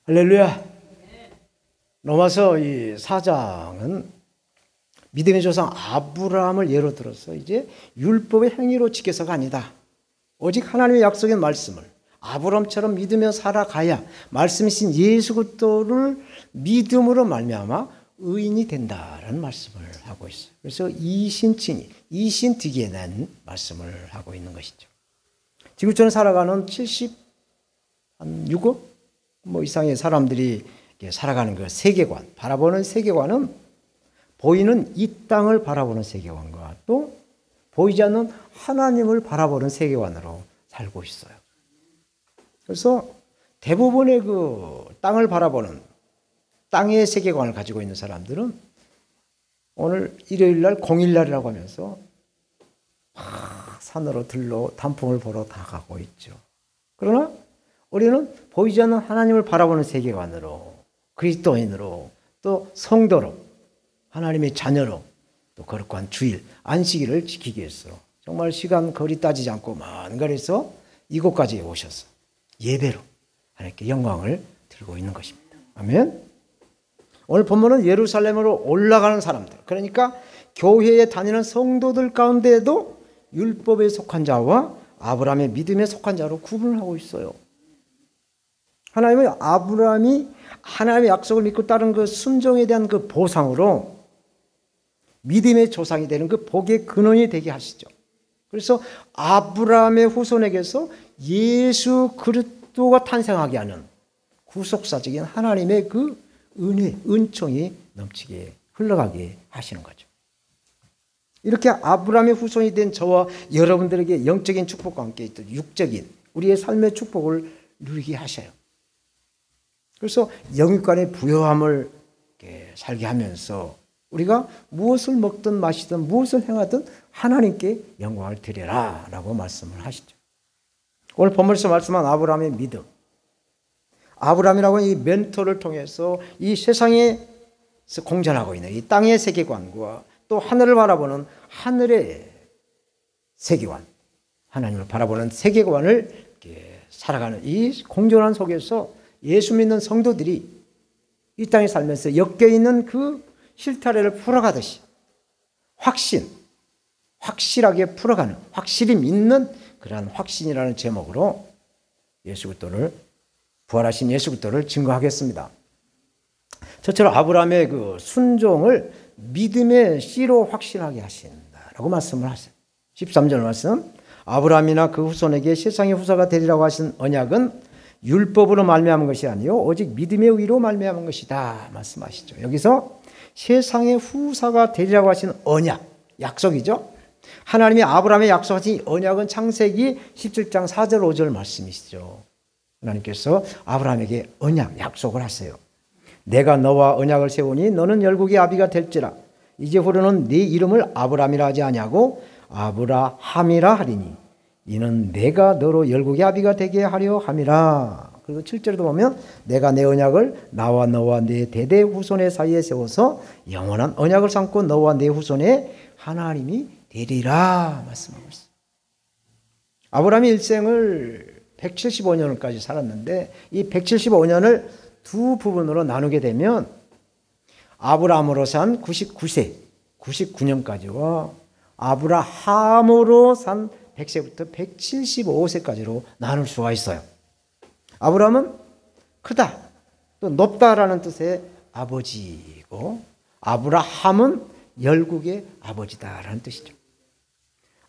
할렐루야. 로마서 이 4장은 믿음의 조상 아브라함을 예로 들어서 이제 율법의 행위로 지켜서가 아니다. 오직 하나님의 약속의 말씀을 아브라함처럼 믿으며 살아가야 말씀이신 예수 그리스도를 믿음으로 말미암아 의인이 된다라는 말씀을 하고 있어요. 그래서 이신칭의, 이신득에 대한 말씀을 하고 있는 것이죠. 지구촌에 살아가는 76억 이상의 사람들이 살아가는 그 세계관, 바라보는 세계관은 보이는 이 땅을 바라보는 세계관과 또 보이지 않는 하나님을 바라보는 세계관으로 살고 있어요. 그래서 대부분의 그 땅을 바라보는 땅의 세계관을 가지고 있는 사람들은 오늘 일요일날 공일날이라고 하면서 산으로 들러 단풍을 보러 다 가고 있죠. 그러나 우리는 보이지 않는 하나님을 바라보는 세계관으로 그리스도인으로 또 성도로 하나님의 자녀로 또 거룩한 주일 안식일을 지키기 위해서 정말 시간 거리 따지지 않고 먼 거리에서 이곳까지 오셔서 예배로 하나님께 영광을 드리고 있는 것입니다. 아멘. 오늘 본문은 예루살렘으로 올라가는 사람들, 그러니까 교회에 다니는 성도들 가운데에도 율법에 속한 자와 아브라함의 믿음에 속한 자로 구분을 하고 있어요. 하나님은 아브라함이 하나님의 약속을 믿고 따른 그 순종에 대한 그 보상으로 믿음의 조상이 되는 그 복의 근원이 되게 하시죠. 그래서 아브라함의 후손에게서 예수 그리스도가 탄생하게 하는 구속사적인 하나님의 그 은혜, 은총이 넘치게 흘러가게 하시는 거죠. 이렇게 아브라함의 후손이 된 저와 여러분들에게 영적인 축복과 함께 있던 육적인 우리의 삶의 축복을 누리게 하셔요. 그래서 영육간의 부요함을 살게 하면서 우리가 무엇을 먹든 마시든 무엇을 행하든 하나님께 영광을 드려라 라고 말씀을 하시죠. 오늘 본문에서 말씀한 아브라함의 믿음, 아브라함이라고 하는 이 멘토를 통해서 이 세상에서 공존하고 있는 이 땅의 세계관과 또 하늘을 바라보는 하늘의 세계관, 하나님을 바라보는 세계관을 살아가는 이 공존한 속에서 예수 믿는 성도들이 이 땅에 살면서 엮여있는 그 실타래를 풀어가듯이 확실하게 풀어가는, 확실히 믿는 그러한 확신이라는 제목으로 예수 그리스도를, 부활하신 예수 그리스도를 증거하겠습니다. 저처럼 아브라함의 그 순종을 믿음의 씨로 확신하게 하신다라고 말씀을 하세요. 13절 말씀, 아브라함이나 그 후손에게 세상의 후사가 되리라고 하신 언약은 율법으로 말미암은 것이 아니요 오직 믿음의 의로 말미암은 것이다 말씀하시죠. 여기서 세상의 후사가 되리라고 하신 언약, 약속이죠. 하나님이 아브라함에 약속하신 언약은 창세기 17장 4절 5절 말씀이시죠. 하나님께서 아브라함에게 언약, 약속을 하세요. 내가 너와 언약을 세우니 너는 열국의 아비가 될지라. 이제 후로는 네 이름을 아브라함이라 하지 아니하고 아브라함이라 하리니 이는 내가 너로 열국의 아비가 되게 하려 함이라. 그리고 7절에도 보면 내가 내 언약을 나와 너와 내 대대 후손의 사이에 세워서 영원한 언약을 삼고 너와 내 후손의 하나님이 되리라 말씀하고 있어요. 아브라함이 일생을 175년까지 살았는데 이 175년을 두 부분으로 나누게 되면 아브라함으로 산 99세, 99년까지와 아브라함으로 산 100세부터 175세까지로 나눌 수가 있어요. 아브라함은 크다, 또 높다라는 뜻의 아버지이고 아브라함은 열국의 아버지다라는 뜻이죠.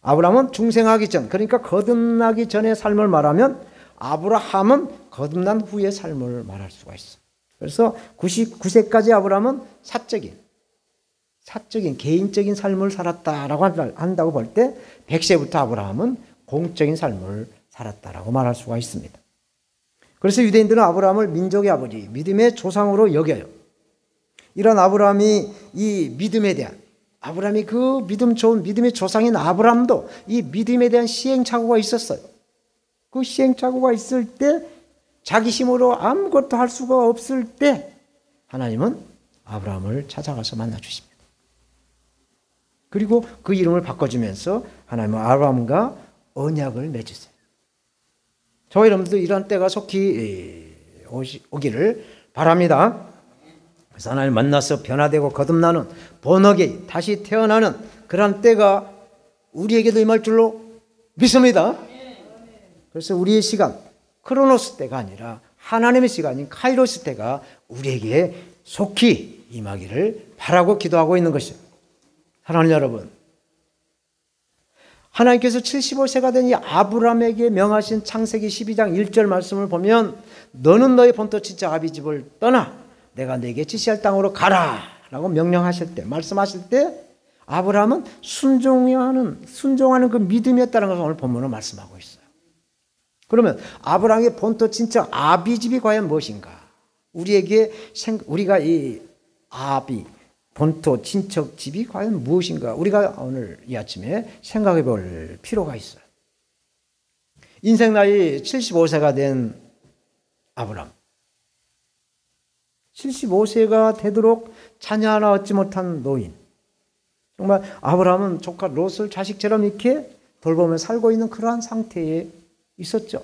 아브라함은 중생하기 전, 그러니까 거듭나기 전의 삶을 말하면 아브라함은 거듭난 후의 삶을 말할 수가 있어요. 그래서 99세까지 아브라함은 사적인 개인적인 삶을 살았다라고 한다고 볼 때 100세부터 아브라함은 공적인 삶을 살았다라고 말할 수가 있습니다. 그래서 유대인들은 아브라함을 민족의 아버지, 믿음의 조상으로 여겨요. 이런 아브라함이 이 믿음에 대한, 아브라함이 그 믿음 좋은 믿음의 조상인 아브라함도 이 믿음에 대한 시행착오가 있었어요. 그 시행착오가 있을 때 자기 힘으로 아무것도 할 수가 없을 때 하나님은 아브라함을 찾아가서 만나주십니다. 그리고 그 이름을 바꿔주면서 하나님은 아브라함과 언약을 맺으세요. 저와 여러분들도 이런 때가 속히 오기를 바랍니다. 그래서 하나님 만나서 변화되고 거듭나는 본어게 다시 태어나는 그런 때가 우리에게도 임할 줄로 믿습니다. 그래서 우리의 시간, 크로노스 때가 아니라 하나님의 시간인 카이로스 때가 우리에게 속히 임하기를 바라고 기도하고 있는 것이죠. 사랑하는 여러분, 하나님께서 75세가 된 이 아브라함에게 명하신 창세기 12장 1절 말씀을 보면 너는 너의 본토 친척 아비 집을 떠나 내가 네게 지시할 땅으로 가라 라고 명령하실 때, 말씀하실 때 아브라함은 순종하는 그 믿음이었다는 것을 오늘 본문으로 말씀하고 있어요. 그러면 아브라함의 본토 친척 아비 집이 과연 무엇인가? 우리가 이 아비 본토 친척 집이 과연 무엇인가? 우리가 오늘 이 아침에 생각해 볼 필요가 있어요. 인생 나이 75세가 된 아브라함, 75세가 되도록 자녀 하나 얻지 못한 노인, 정말 아브라함은 조카 롯을 자식처럼 이렇게 돌보며 살고 있는 그러한 상태에 있었죠.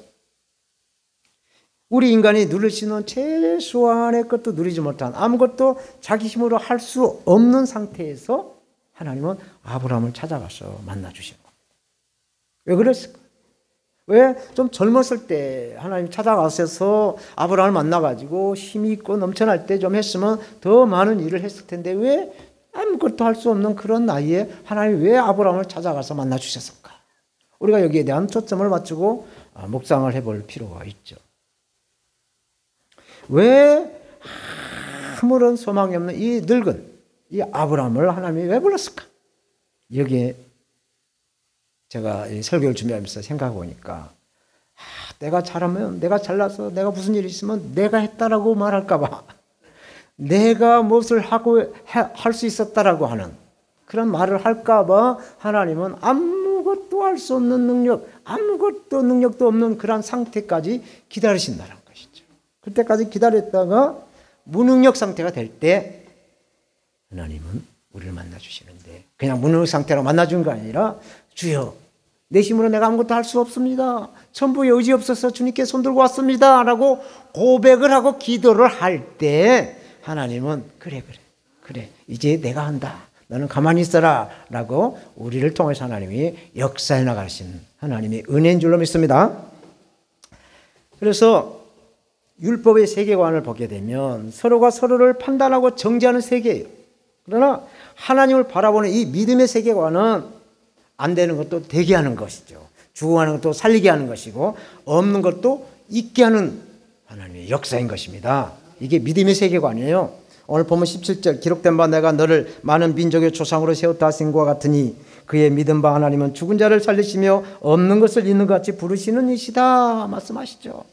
우리 인간이 누릴 수 있는 최소한의 것도 누리지 못한, 아무것도 자기 힘으로 할 수 없는 상태에서 하나님은 아브라함을 찾아가서 만나주신 겁니다. 왜 그랬을까? 왜 좀 젊었을 때 하나님 찾아가셔서 아브라함을 만나가지고 힘이 있고 넘쳐날 때 좀 했으면 더 많은 일을 했을 텐데 왜 아무것도 할 수 없는 그런 나이에 하나님이 왜 아브라함을 찾아가서 만나주셨을까? 우리가 여기에 대한 초점을 맞추고 묵상을 해볼 필요가 있죠. 왜 아무런 소망이 없는 이 늙은 이 아브라함을 하나님이 왜 불렀을까? 여기에 제가 설교를 준비하면서 생각해 보니까 내가 잘하면, 내가 잘나서 내가 무슨 일이 있으면 내가 했다라고 말할까 봐, 내가 무엇을 하고 할 수 있었다라고 하는 그런 말을 할까 봐 하나님은 아무것도 할 수 없는 능력, 아무것도 능력도 없는 그런 상태까지 기다리신다는 것이죠. 그때까지 기다렸다가 무능력 상태가 될 때 하나님은 우리를 만나주시는데, 그냥 무능력 상태로 만나준 거 아니라 주여 내 힘으로 내가 아무것도 할 수 없습니다, 전부 의지 없어서 주님께 손들고 왔습니다 라고 고백을 하고 기도를 할 때 하나님은 그래 이제 내가 한다, 너는 가만히 있어라 라고 우리를 통해서 하나님이 역사해 나가신 하나님의 은혜인 줄로 믿습니다. 그래서 율법의 세계관을 보게 되면 서로가 서로를 판단하고 정죄하는 세계예요. 그러나 하나님을 바라보는 이 믿음의 세계관은 안 되는 것도 되게 하는 것이죠. 죽어가는 것도 살리게 하는 것이고 없는 것도 있게 하는 하나님의 역사인 것입니다. 이게 믿음의 세계관이에요. 오늘 보면 17절 기록된 바 내가 너를 많은 민족의 조상으로 세웠다 하신 것과 같으니 그의 믿은 바 하나님은 죽은 자를 살리시며 없는 것을 있는 것 같이 부르시는 이시다 말씀하시죠.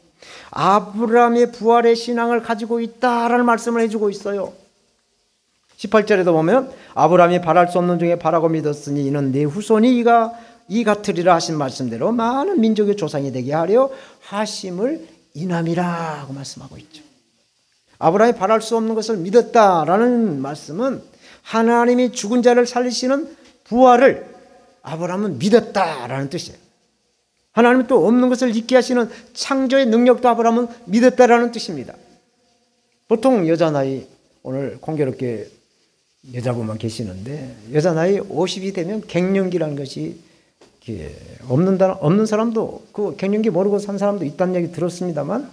아브라함의 부활의 신앙을 가지고 있다라는 말씀을 해주고 있어요. 18절에도 보면 아브라함이 바랄 수 없는 중에 바라고 믿었으니 이는 네 후손이 이 같으리라 하신 말씀대로 많은 민족의 조상이 되게 하려 하심을 인함이라고 말씀하고 있죠. 아브라함이 바랄 수 없는 것을 믿었다라는 말씀은 하나님이 죽은 자를 살리시는 부활을 아브라함은 믿었다라는 뜻이에요. 하나님은 또 없는 것을 있게 하시는 창조의 능력도 아브라함은 믿었다라는 뜻입니다. 보통 여자 나이, 오늘 공교롭게 여자분만 계시는데 여자 나이 50이 되면 갱년기라는 것이 없는 사람도, 그 갱년기 모르고 산 사람도 있다는 얘기 들었습니다만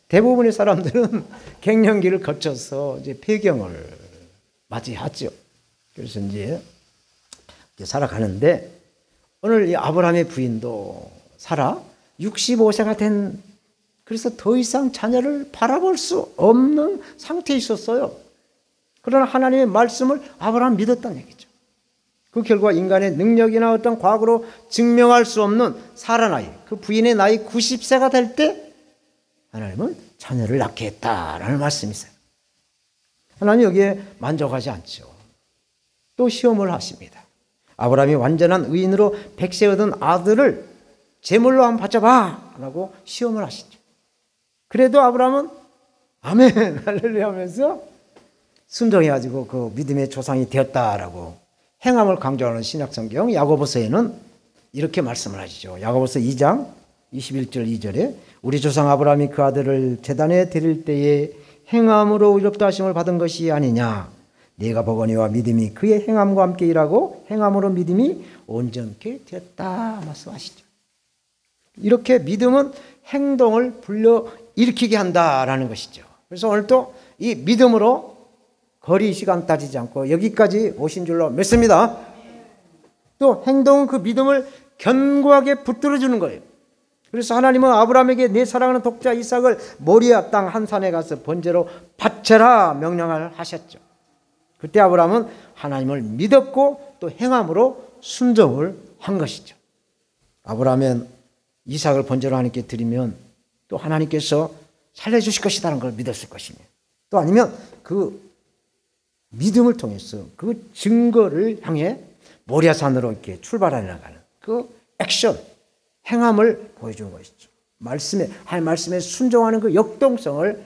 대부분의 사람들은 갱년기를 거쳐서 이제 폐경을 맞이하죠. 그래서 이제 살아가는데 오늘 이 아브라함의 부인도 사라 65세가 된, 그래서 더 이상 자녀를 바라볼 수 없는 상태에 있었어요. 그러나 하나님의 말씀을 아브라함 믿었다는 얘기죠. 그 결과 인간의 능력이나 어떤 과거로 증명할 수 없는 사라 나이, 그 부인의 나이 90세가 될 때 하나님은 자녀를 낳게 했다라는 말씀이세요. 하나님 여기에 만족하지 않죠. 또 시험을 하십니다. 아브라함이 완전한 의인으로 100세 얻은 아들을 제물로 한번 바쳐봐 라고 시험을 하시죠. 그래도 아브라함은 아멘 할렐루야 하면서 순종해가지고 그 믿음의 조상이 되었다라고 행함을 강조하는 신약성경 야고보서에는 이렇게 말씀을 하시죠. 야고보서 2장 21절 2절에 우리 조상 아브라함이 그 아들을 제단에 드릴 때에 행함으로 의롭다 하심을 받은 것이 아니냐. 네가 보거니와 믿음이 그의 행함과 함께 일하고 행함으로 믿음이 온전케 되었다 말씀하시죠. 이렇게 믿음은 행동을 불러일으키게 한다라는 것이죠. 그래서 오늘도 이 믿음으로 거리 시간 따지지 않고 여기까지 오신 줄로 믿습니다. 또 행동은 그 믿음을 견고하게 붙들어주는 거예요. 그래서 하나님은 아브라함에게 내 사랑하는 독자 이삭을 모리아 땅 한 산에 가서 번제로 바쳐라 명령을 하셨죠. 그때 아브라함은 하나님을 믿었고 또 행함으로 순종을 한 것이죠. 아브라함은 이삭을 번제로 하나님께 드리면 또 하나님께서 살려주실 것이라는 걸 믿었을 것이며 또 아니면 그 믿음을 통해서 그 증거를 향해 모리아산으로 이렇게 출발해 나가는 그 액션, 행함을 보여주는 것이죠. 하나님 말씀에 순종하는 그 역동성을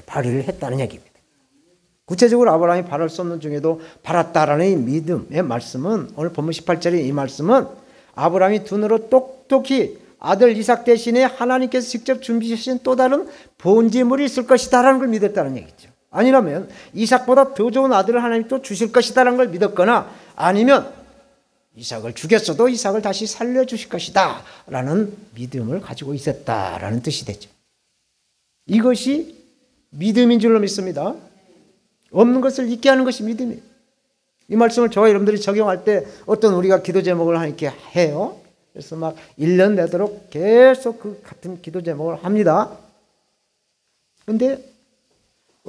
발휘를 했다는 얘기입니다. 구체적으로 아브라함이 바랄 수 없는 중에도 바랐다라는 이 믿음의 말씀은 오늘 본문 18절의 이 말씀은 아브라함이 두 눈으로 똑똑히 아들 이삭 대신에 하나님께서 직접 준비하신 또 다른 본제물이 있을 것이다라는 걸 믿었다는 얘기죠. 아니라면 이삭보다 더 좋은 아들을 하나님 또 주실 것이다라는 걸 믿었거나 아니면 이삭을 죽였어도 이삭을 다시 살려주실 것이다 라는 믿음을 가지고 있었다라는 뜻이 되죠. 이것이 믿음인 줄로 믿습니다. 없는 것을 있게 하는 것이 믿음이에요. 이 말씀을 저와 여러분들이 적용할 때 어떤 우리가 기도 제목을 하나님께 해요. 그래서 막 1년 내도록 계속 그 같은 기도 제목을 합니다. 그런데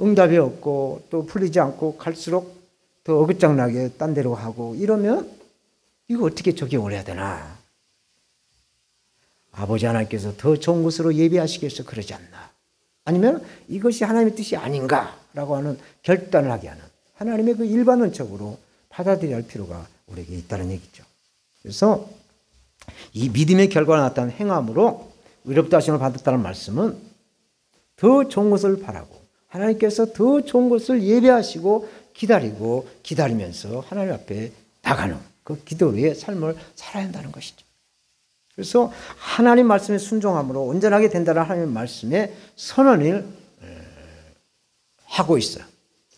응답이 없고 또 풀리지 않고 갈수록 더 어긋장나게 딴 데로 하고 이러면 이거 어떻게 적용을 해야 되나? 아버지 하나님께서 더 좋은 곳으로 예비하시기 위해서 그러지 않나? 아니면 이것이 하나님의 뜻이 아닌가라고 하는 결단을 하게 하는 하나님의 그 일반론적으로 받아들여야 할 필요가 우리에게 있다는 얘기죠. 그래서 이 믿음의 결과가 나타난 행함으로 의롭다 하심을 받았다는 말씀은 더 좋은 것을 바라고 하나님께서 더 좋은 것을 예배하시고 기다리면서 하나님 앞에 나가는 그 기도의 삶을 살아야 한다는 것이죠. 그래서 하나님 말씀에 순종함으로 온전하게 된다는 하나님의 말씀에 선언을 하고 있어요.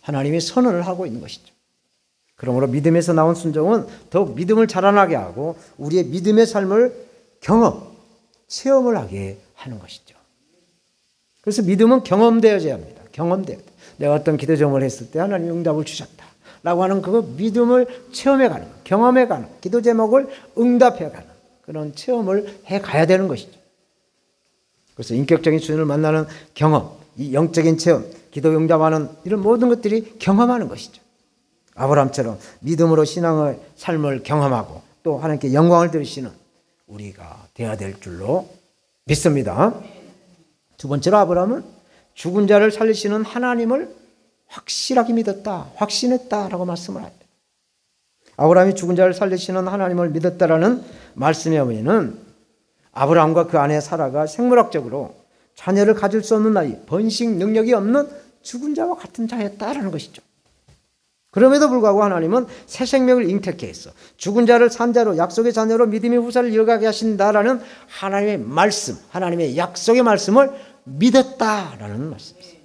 하나님이 선언을 하고 있는 것이죠. 그러므로 믿음에서 나온 순종은 더욱 믿음을 자라나게 하고 우리의 믿음의 삶을 체험을 하게 하는 것이죠. 그래서 믿음은 경험되어져야 합니다. 내가 어떤 기도 제목을 했을 때 하나님이 응답을 주셨다 라고 하는 그 믿음을 체험해가는, 경험해가는, 기도 제목을 응답해가는 그런 체험을 해가야 되는 것이죠. 그래서 인격적인 주님을 만나는 경험, 이 영적인 체험, 기도 응답하는 이런 모든 것들이 경험하는 것이죠. 아브라함처럼 믿음으로 신앙의 삶을 경험하고 또 하나님께 영광을 드리시는 우리가 되어야 될 줄로 믿습니다. 두 번째로 아브라함은 죽은 자를 살리시는 하나님을 확실하게 믿었다, 확신했다라고 말씀을 합니다. 아브라함이 죽은 자를 살리시는 하나님을 믿었다라는 말씀의 의미는 아브라함과 그 아내 사라가 생물학적으로 자녀를 가질 수 없는 나이, 번식 능력이 없는 죽은 자와 같은 자였다라는 것이죠. 그럼에도 불구하고 하나님은 새 생명을 잉태케 해서 죽은 자를 산 자로 약속의 자녀로 믿음의 후사를 이어가게 하신다라는 하나님의 말씀, 하나님의 약속의 말씀을 믿었다라는 말씀이에요.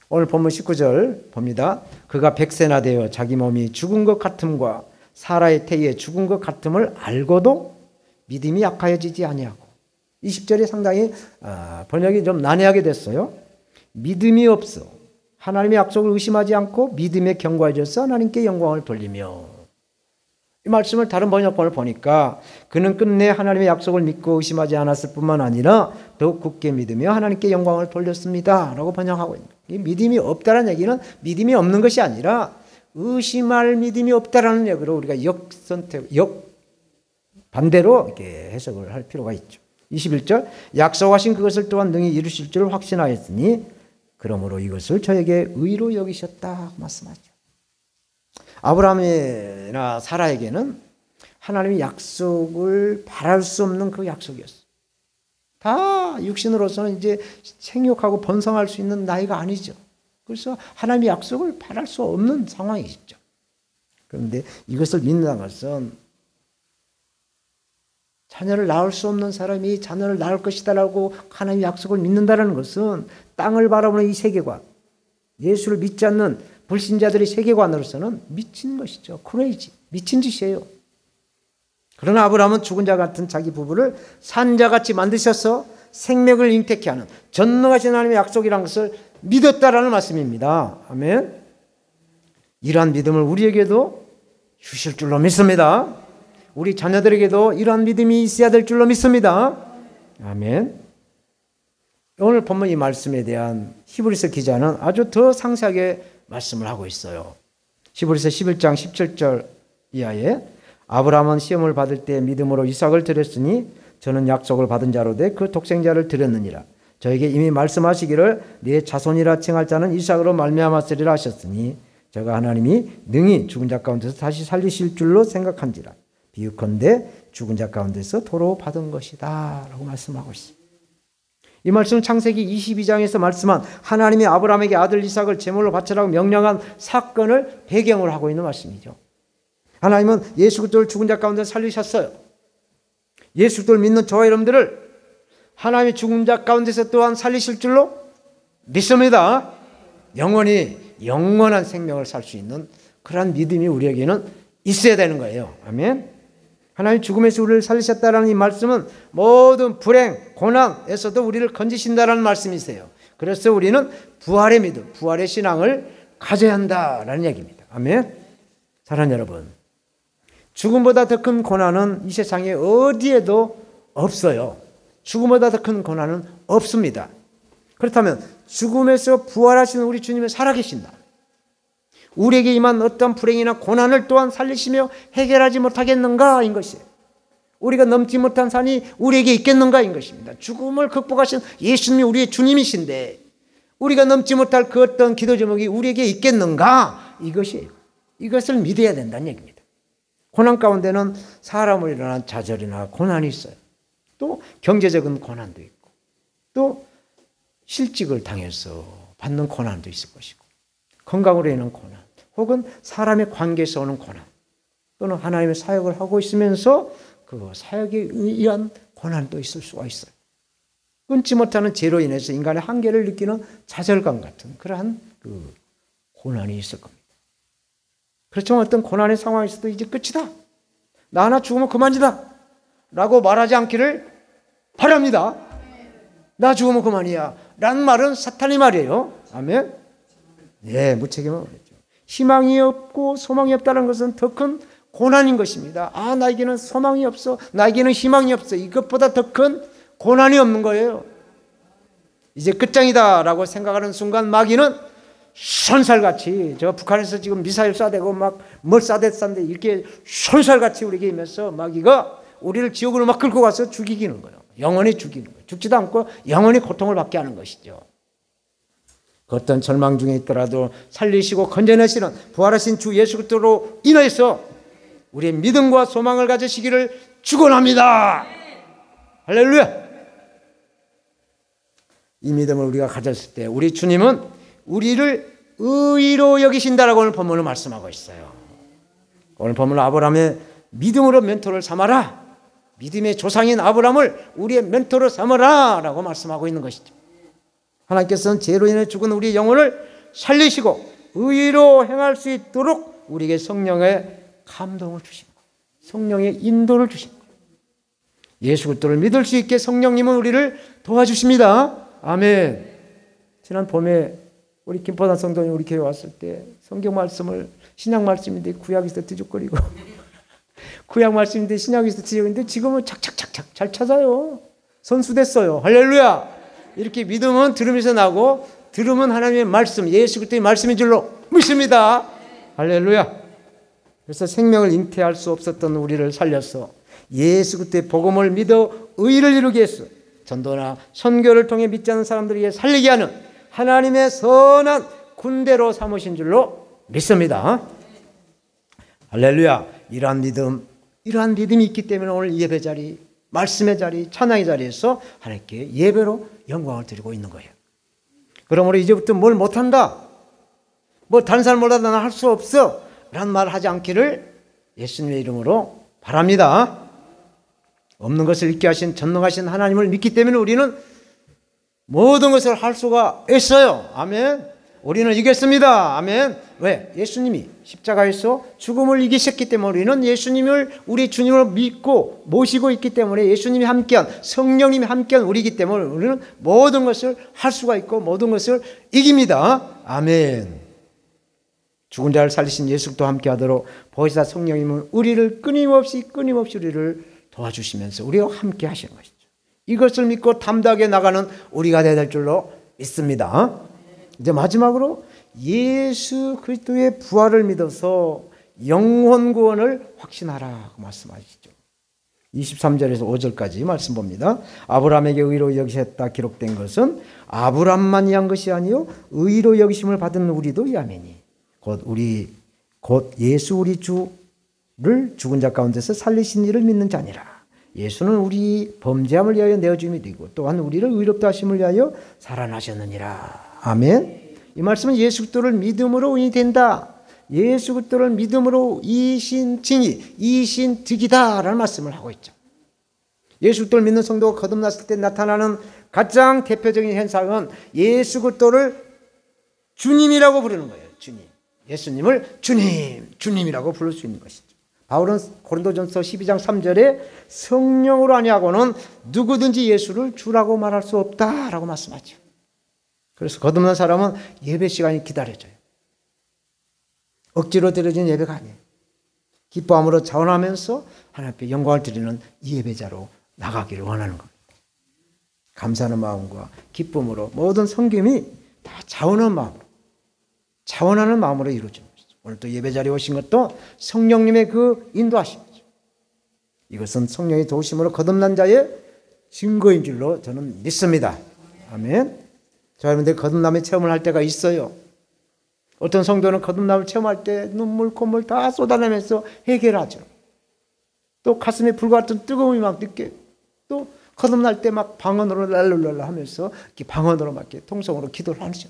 오늘 본문 19절 봅니다. 그가 100세나 되어 자기 몸이 죽은 것 같음과 사라의 태에 죽은 것 같음을 알고도 믿음이 약하여지지 아니하고 20절이 상당히 번역이 좀 난해하게 됐어요. 믿음이 없어 하나님의 약속을 의심하지 않고 믿음에 견고해져서 하나님께 영광을 돌리며 이 말씀을 다른 번역본을 보니까 그는 끝내 하나님의 약속을 믿고 의심하지 않았을 뿐만 아니라 더욱 굳게 믿으며 하나님께 영광을 돌렸습니다 라고 번역하고 있는 거예요. 믿음이 없다는 얘기는 믿음이 없는 것이 아니라 의심할 믿음이 없다라는 얘기로 우리가 반대로 이렇게 해석을 할 필요가 있죠. 21절 약속하신 그것을 또한 능히 이루실 줄 확신하였으니 그러므로 이것을 저에게 의로 여기셨다 말씀하죠. 아브라함이나 사라에게는 하나님의 약속을 바랄 수 없는 그 약속이었어요. 다 육신으로서는 이제 생육하고 번성할 수 있는 나이가 아니죠. 그래서 하나님의 약속을 바랄 수 없는 상황이죠. 그런데 이것을 믿는다는 것은 자녀를 낳을 수 없는 사람이 자녀를 낳을 것이다라고 하나님의 약속을 믿는다는 것은 땅을 바라보는 이 세계관, 예수를 믿지 않는 불신자들의 세계관으로서는 미친 것이죠. 크레이지, 미친 짓이에요. 그러나 아브라함은 죽은 자 같은 자기 부부를 산자같이 만드셔서 생명을 잉태케 하는 전능하신 하나님의 약속이라는 것을 믿었다라는 말씀입니다. 아멘. 이러한 믿음을 우리에게도 주실 줄로 믿습니다. 우리 자녀들에게도 이러한 믿음이 있어야 될 줄로 믿습니다. 아멘. 오늘 본문 이 말씀에 대한 히브리서 기자는 아주 더 상세하게 말씀을 하고 있어요. 히브리서 11장 17절 이하에 아브라함은 시험을 받을 때 믿음으로 이삭을 드렸으니 저는 약속을 받은 자로 돼 그 독생자를 드렸느니라. 저에게 이미 말씀하시기를 네 자손이라 칭할 자는 이삭으로 말미암았으리라 하셨으니 저가 하나님이 능히 죽은 자 가운데서 다시 살리실 줄로 생각한지라. 비유컨대 죽은 자 가운데서 도로 받은 것이다 라고 말씀하고 있습니다. 이 말씀은 창세기 22장에서 말씀한 하나님이 아브라함에게 아들 이삭을 제물로 바치라고 명령한 사건을 배경으로 하고 있는 말씀이죠. 하나님은 예수 그리스도를 죽은 자 가운데 살리셨어요. 예수 그리스도를 믿는 저와 여러분들을 하나님의 죽은 자 가운데서 또한 살리실 줄로 믿습니다. 영원한 생명을 살 수 있는 그러한 믿음이 우리에게는 있어야 되는 거예요. 아멘. 하나님 죽음에서 우리를 살리셨다라는 이 말씀은 모든 불행, 고난에서도 우리를 건지신다라는 말씀이세요. 그래서 우리는 부활의 믿음, 부활의 신앙을 가져야 한다라는 얘기입니다. 아멘. 사랑하는 여러분, 죽음보다 더 큰 고난은 이 세상에 어디에도 없어요. 죽음보다 더 큰 고난은 없습니다. 그렇다면 죽음에서 부활하시는 우리 주님은 살아계신다. 우리에게 임한 어떤 불행이나 고난을 또한 살리시며 해결하지 못하겠는가인 것이에요. 우리가 넘지 못한 산이 우리에게 있겠는가인 것입니다. 죽음을 극복하신 예수님이 우리의 주님이신데 우리가 넘지 못할 그 어떤 기도 제목이 우리에게 있겠는가 이것이에요. 이것을 믿어야 된다는 얘기입니다. 고난 가운데는 사람으로 일어난 좌절이나 고난이 있어요. 또 경제적인 고난도 있고 또 실직을 당해서 받는 고난도 있을 것이고 건강으로 인한 고난 혹은 사람의 관계에서 오는 고난 또는 하나님의 사역을 하고 있으면서 그 사역에 의한 고난도 있을 수가 있어요. 끊지 못하는 죄로 인해서 인간의 한계를 느끼는 좌절감 같은 그러한 그 고난이 있을 겁니다. 그렇지만 어떤 고난의 상황에서도 이제 끝이다. 나 하나 죽으면 그만이다. 라고 말하지 않기를 바랍니다. 나 죽으면 그만이야. 라는 말은 사탄의 말이에요. 아멘. 예, 무책임한 말이죠. 희망이 없고 소망이 없다는 것은 더 큰 고난인 것입니다. 아, 나에게는 소망이 없어. 나에게는 희망이 없어. 이것보다 더 큰 고난이 없는 거예요. 이제 끝장이다 라고 생각하는 순간 마귀는 손살같이 저 북한에서 지금 미사일 쏴대고 막 뭘 쏴댔는데 이렇게 손살같이 우리에게 임해서 마귀가 우리를 지옥으로 막 끌고 가서 죽이기는 거예요. 영원히 죽이는 거예요. 죽지도 않고 영원히 고통을 받게 하는 것이죠. 어떤 절망 중에 있더라도 살리시고 건져내시는 부활하신 주 예수 그리스도로 인해서 우리의 믿음과 소망을 가지시기를 축원합니다. 할렐루야. 이 믿음을 우리가 가졌을 때 우리 주님은 우리를 의로 여기신다라고 오늘 본문을 말씀하고 있어요. 오늘 본문은 아브라함의 믿음으로 멘토를 삼아라. 믿음의 조상인 아브라함을 우리의 멘토로 삼아라 라고 말씀하고 있는 것이죠. 하나님께서는 죄로 인해 죽은 우리의 영혼을 살리시고 의로 행할 수 있도록 우리에게 성령의 감동을 주신 거예요. 성령의 인도를 주신 거예요. 예수 그리스도를 믿을 수 있게 성령님은 우리를 도와주십니다. 아멘. 지난 봄에 우리 김포단 성도님 우리 교회 왔을 때 성경 말씀을 신약 말씀인데 구약에서 뒤죽거리고 구약 말씀인데 신약에서 뒤죽거리는데 지금은 착착착착 잘 찾아요. 선수됐어요. 할렐루야. 이렇게 믿음은 들으면서 나고 들으면 하나님의 말씀 예수 그리스도의 말씀인 줄로 믿습니다. 할렐루야. 그래서 생명을 잉태할 수 없었던 우리를 살려서 예수 그리스도의 복음을 믿어 의를 이루기 위해서 전도나 선교를 통해 믿지 않는 사람들에게 살리게 하는 하나님의 선한 군대로 삼으신 줄로 믿습니다. 할렐루야. 이러한 믿음이 있기 때문에 오늘 예배 자리, 말씀의 자리, 찬양의 자리에서 하나님께 예배로 영광을 드리고 있는 거예요. 그러므로 이제부터 뭘 못한다, 뭐 다른 사람보다 나는 할 수 없어 라는 말 하지 않기를 예수님의 이름으로 바랍니다. 없는 것을 있게 하신 전능하신 하나님을 믿기 때문에 우리는 모든 것을 할 수가 있어요. 아멘. 우리는 이겼습니다. 아멘. 왜? 예수님이 십자가에서 죽음을 이기셨기 때문에 우리는 예수님을 우리 주님을 믿고 모시고 있기 때문에 예수님이 함께한 성령님이 함께한 우리이기 때문에 우리는 모든 것을 할 수가 있고 모든 것을 이깁니다. 아멘. 죽은 자를 살리신 예수도 함께하도록 보혜사 성령님은 우리를 끊임없이 우리를 도와주시면서 우리와 함께 하시는 것이죠. 이것을 믿고 담대하게 나가는 우리가 되어야 될 줄로 믿습니다. 이제 마지막으로 예수 그리스도의 부활을 믿어서 영혼 구원을 확신하라고 말씀하시죠. 23절에서 5절까지 말씀 봅니다. 아브라함에게 의로 여기셨다 기록된 것은 아브라함만이 한 것이 아니요 의로 여기심을 받은 우리도 이하매니 곧 예수 우리 주를 죽은 자 가운데서 살리신 이를 믿는 자니라. 예수는 우리 범죄함을 위하여 내어줌이 되고 또한 우리를 의롭다 하심을 위하여 살아나셨느니라. 아멘. 이 말씀은 예수 그리스도를 믿음으로 의인이 된다. 예수 그리스도를 믿음으로 이신증이 이신득이다라는 말씀을 하고 있죠. 예수 그리스도를 믿는 성도가 거듭났을 때 나타나는 가장 대표적인 현상은 예수 그리스도를 주님이라고 부르는 거예요. 주님. 예수님을 주님이라고 부를 수 있는 것이죠. 바울은 고린도전서 12장 3절에 성령으로 아니하고는 누구든지 예수를 주라고 말할 수 없다라고 말씀하죠. 그래서 거듭난 사람은 예배 시간이 기다려져요. 억지로 드려진 예배가 아니에요. 기뻐함으로 자원하면서 하나님 앞에 영광을 드리는 이 예배자로 나가기를 원하는 겁니다. 감사하는 마음과 기쁨으로 모든 섬김이 다 자원하는 마음으로 이루어집니다. 오늘 또 예배 자리에 오신 것도 성령님의 그 인도하심이죠. 이것은 성령의 도우심으로 거듭난 자의 증거인 줄로 저는 믿습니다. 아멘. 자, 여러분들 거듭남의 체험을 할 때가 있어요. 어떤 성도는 거듭남을 체험할 때 눈물, 콧물 다 쏟아내면서 해결하죠. 또 가슴에 불과 같은 뜨거움이 막 느껴요. 또 거듭날 때 막 방언으로 랄랄랄라 하면서 이렇게 방언으로 막 이렇게 통성으로 기도를 하죠.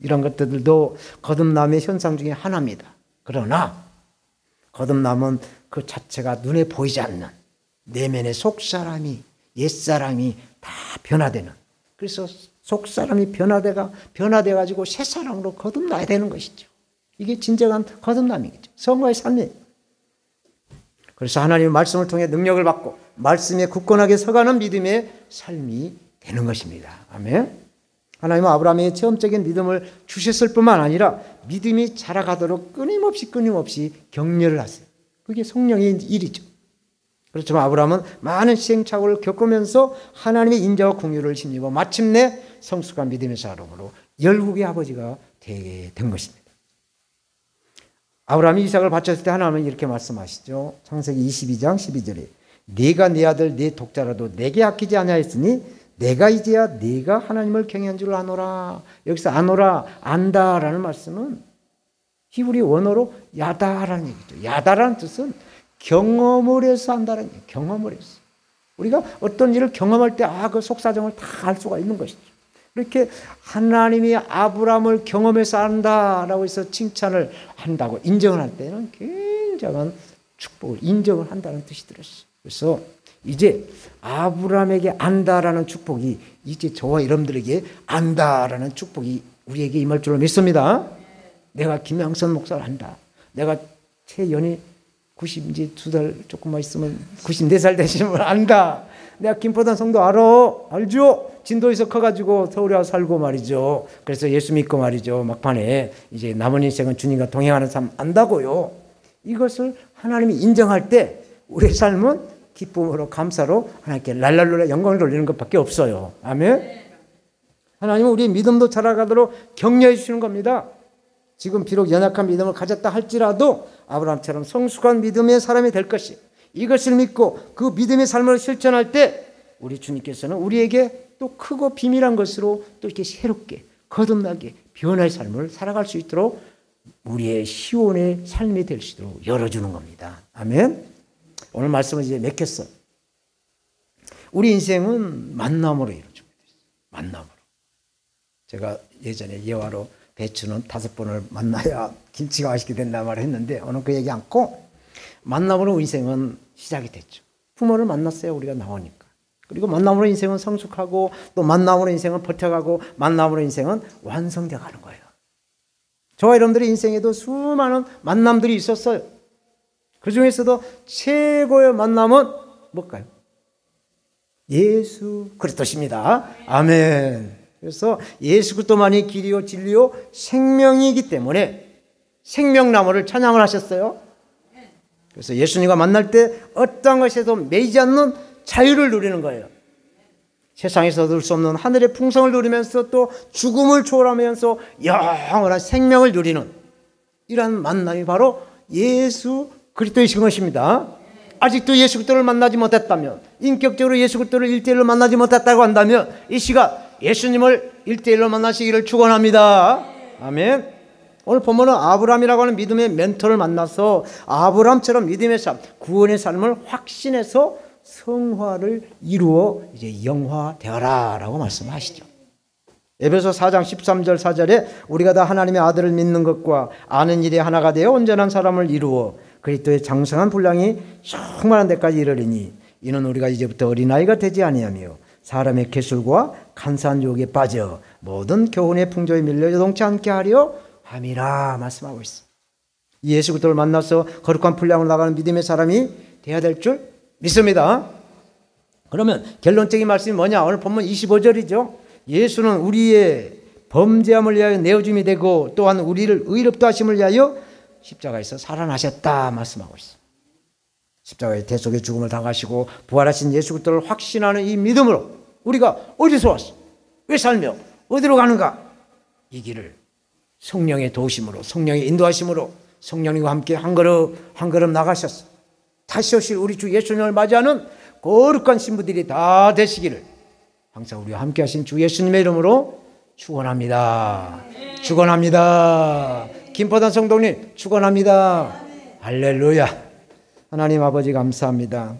이런 것들도 거듭남의 현상 중에 하나입니다. 그러나 거듭남은 그 자체가 눈에 보이지 않는 내면의 속사람이 옛사람이 다 변화되는, 그래서 속사람이 변화돼가지고 새사람으로 거듭나야 되는 것이죠. 이게 진정한 거듭남이겠죠. 성화의 삶이에요. 그래서 하나님의 말씀을 통해 능력을 받고 말씀에 굳건하게 서가는 믿음의 삶이 되는 것입니다. 아멘. 하나님은 아브라함의 체험적인 믿음을 주셨을 뿐만 아니라 믿음이 자라가도록 끊임없이 격려를 하세요. 그게 성령의 일이죠. 그렇지만 아브라함은 많은 시행착오를 겪으면서 하나님의 인자와 긍휼을 힘입어 마침내 성숙한 믿음의 사람으로 열국의 아버지가 되게 된 것입니다. 아브라함이 이삭을 바쳤을 때 하나님은 이렇게 말씀하시죠. 창세기 22장 12절에 네가 네 아들 네 독자라도 내게 아끼지 아니하였으니 내가 이제야 네가 하나님을 경외한 줄 아노라. 여기서 아노라, 안다라는 말씀은 히브리 원어로 야다라는 얘기죠. 야다라는 뜻은 경험을 해서 안다라는 얘기예요. 경험을 해서. 우리가 어떤 일을 경험할 때 그 속사정을 다 알 수가 있는 것이죠. 이렇게 하나님이 아브라함을 경험해서 안다라고 해서 칭찬을 한다고 인정을 할 때는 굉장한 축복을 인정을 한다는 뜻이 들었어요. 그래서 이제 아브라함에게 안다라는 축복이 이제 저와 여러분들에게 안다라는 축복이 우리에게 임할 줄로 믿습니다. 내가 김양선 목사를 안다. 내가 최연이 90 이제 2달 조금만 있으면 94살 되시는 걸 안다. 내가 김포단 성도 알죠? 진도에서 커가지고 서울에 와서 살고 말이죠. 그래서 예수 믿고 말이죠. 막판에 이제 남은 인생은 주님과 동행하는 삶 안다고요. 이것을 하나님이 인정할 때 우리의 삶은 기쁨으로 감사로 하나님께 랄랄랄라 영광을 돌리는 것밖에 없어요. 아멘. 하나님은 우리의 믿음도 자라가도록 격려해 주시는 겁니다. 지금 비록 연약한 믿음을 가졌다 할지라도 아브라함처럼 성숙한 믿음의 사람이 될 것이, 이것을 믿고 그 믿음의 삶을 실천할 때 우리 주님께서는 우리에게 또 크고 비밀한 것으로 또 이렇게 새롭게 거듭나게 변화의 삶을 살아갈 수 있도록 우리의 시온의 삶이 될 수 있도록 열어주는 겁니다. 아멘. 오늘 말씀은 이제 맺겠어요. 우리 인생은 만남으로 이루어집니다. 만남으로. 제가 예전에 예화로 배추는 5번을 만나야 김치가 맛있게 된다 말을 했는데 오늘 그 얘기 않고 만남으로 인생은 시작이 됐죠. 부모를 만났어요. 우리가 나오니까. 그리고 만남으로 인생은 성숙하고 또 만남으로 인생은 버텨가고 만남으로 인생은 완성되어 가는 거예요. 저와 여러분들의 인생에도 수많은 만남들이 있었어요. 그 중에서도 최고의 만남은 뭘까요? 예수 그리스도십니다. 아멘. 그래서 예수 그리스도만이 길이요 진리요 생명이기 때문에 생명나무를 찬양을 하셨어요. 그래서 예수님과 만날 때 어떠한 것에도 매이지 않는 자유를 누리는 거예요. 세상에서 얻을 수 없는 하늘의 풍성을 누리면서 또 죽음을 초월하면서 영원한 생명을 누리는 이러한 만남이 바로 예수 그리스도이신 것입니다. 아직도 예수 그리스도를 만나지 못했다면, 인격적으로 예수 그리스도를 1대1로 만나지 못했다고 한다면 이 시각 예수님을 1대1로 만나시기를 축원합니다. 아멘. 오늘 본문은 아브라함이라고 하는 믿음의 멘토를 만나서 아브라함처럼 믿음의 삶, 구원의 삶을 확신해서 성화를 이루어 이제 영화되어라 라고 말씀하시죠. 에베소 4장 13절 4절에 우리가 다 하나님의 아들을 믿는 것과 아는 일이 하나가 되어 온전한 사람을 이루어 그리스도의 장성한 분량이 충만한 데까지 이르리니 이는 우리가 이제부터 어린아이가 되지 아니하며 사람의 계술과 간사한 유혹에 빠져 모든 교훈의 풍조에 밀려 요동치 않게 하려 함이라 말씀하고 있어. 예수 그리스도를 만나서 거룩한 분량으로 나가는 믿음의 사람이 되어야 될 줄 믿습니다. 그러면 결론적인 말씀이 뭐냐? 오늘 본문 25절이죠. 예수는 우리의 범죄함을 위하여 내어줌이 되고 또한 우리를 의롭다 하심을 위하여 십자가에서 살아나셨다 말씀하고 있어. 십자가의 대속의 죽음을 당하시고 부활하신 예수 그리스도를 확신하는 이 믿음으로 우리가 어디서 왔어? 왜 살며 어디로 가는가? 이 길을 성령의 도우심으로 성령의 인도하심으로 성령님과 함께 한 걸음 한 걸음 나가셨어. 다시 오실 우리 주 예수님을 맞이하는 거룩한 신부들이 다 되시기를 항상 우리와 함께 하신 주 예수님의 이름으로 축원합니다. 축원합니다. 김포단 성도님 축원합니다. 할렐루야. 하나님 아버지 감사합니다.